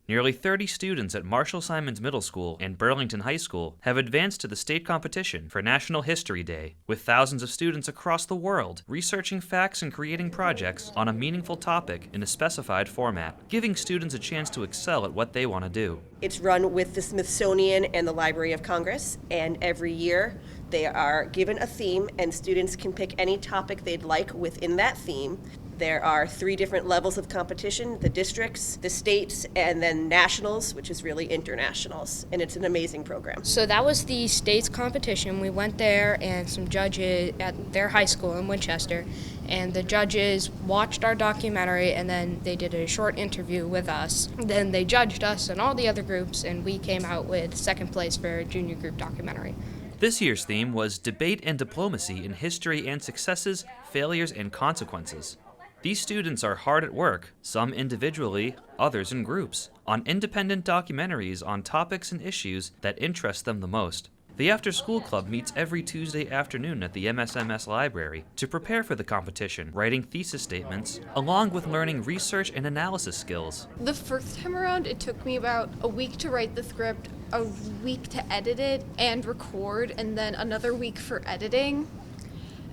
Nearly 30 students at Marshall Simons Middle School and Burlington High School have advanced to the state competition for National History Day, with thousands of students across the world researching facts and creating projects on a meaningful topic in a specified format, giving students a chance to excel at what they want to do. It's run with the Smithsonian and the Library of Congress, and every year they are given a theme, and students can pick any topic they'd like within that theme. There are 3 different levels of competition: the districts, the states, and then nationals, which is really internationals, and it's an amazing program. So that was the states competition. We went there and some judges at their high school in Winchester, and the judges watched our documentary and then they did a short interview with us. Then they judged us and all the other groups, and we came out with second place for junior group documentary. This year's theme was Debate and Diplomacy in History and Successes, Failures and Consequences. These students are hard at work, some individually, others in groups, on independent documentaries on topics and issues that interest them the most. The After School Club meets every Tuesday afternoon at the MSMS Library to prepare for the competition, writing thesis statements, along with learning research and analysis skills. The first time around, it took me about a week to write the script, a week to edit it and record, and then another week for editing.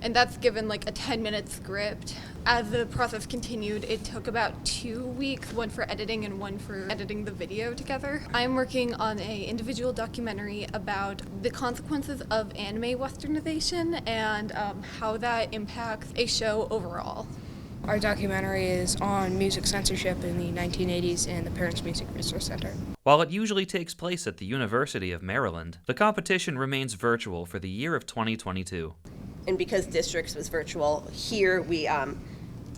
And that's given like a 10-minute script. As the process continued, it took about 2 weeks, one for editing and one for editing the video together. I'm working on an individual documentary about the consequences of anime westernization and how that impacts a show overall. Our documentary is on music censorship in the 1980s and the Parents Music Resource Center. While it usually takes place at the University of Maryland, the competition remains virtual for the year of 2022. And because districts was virtual, here we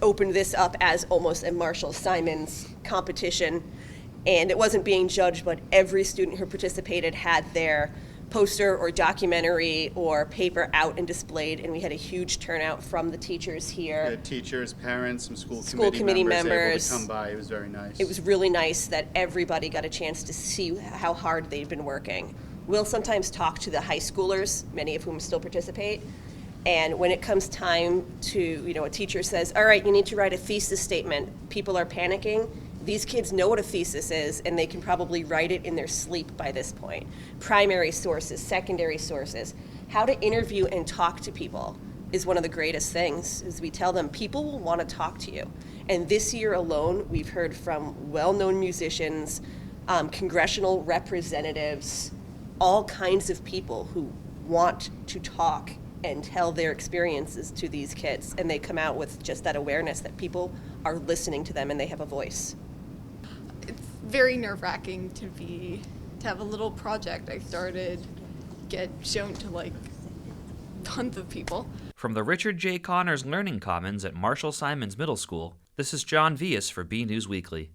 opened this up as almost a Marshall Simons competition. And it wasn't being judged, but every student who participated had their poster or documentary or paper out and displayed, and we had a huge turnout from the teachers here. The teachers, parents, some school committee members able to come by. It was very nice. It was really nice that everybody got a chance to see how hard they've been working. We'll sometimes talk to the high schoolers, many of whom still participate, and when it comes time to, a teacher says, all right, you need to write a thesis statement, people are panicking. These kids know what a thesis is, and they can probably write it in their sleep by this point. Primary sources, secondary sources. How to interview and talk to people is one of the greatest things, is we tell them people will want to talk to you. And this year alone, we've heard from well-known musicians, congressional representatives, all kinds of people who want to talk and tell their experiences to these kids. And they come out with just that awareness that people are listening to them and they have a voice. It's very nerve-wracking to have a little project I started get shown to tons of people. From the Richard J. Connors Learning Commons at Marshall Simons Middle School, this is John Vias for BNEWS Weekly.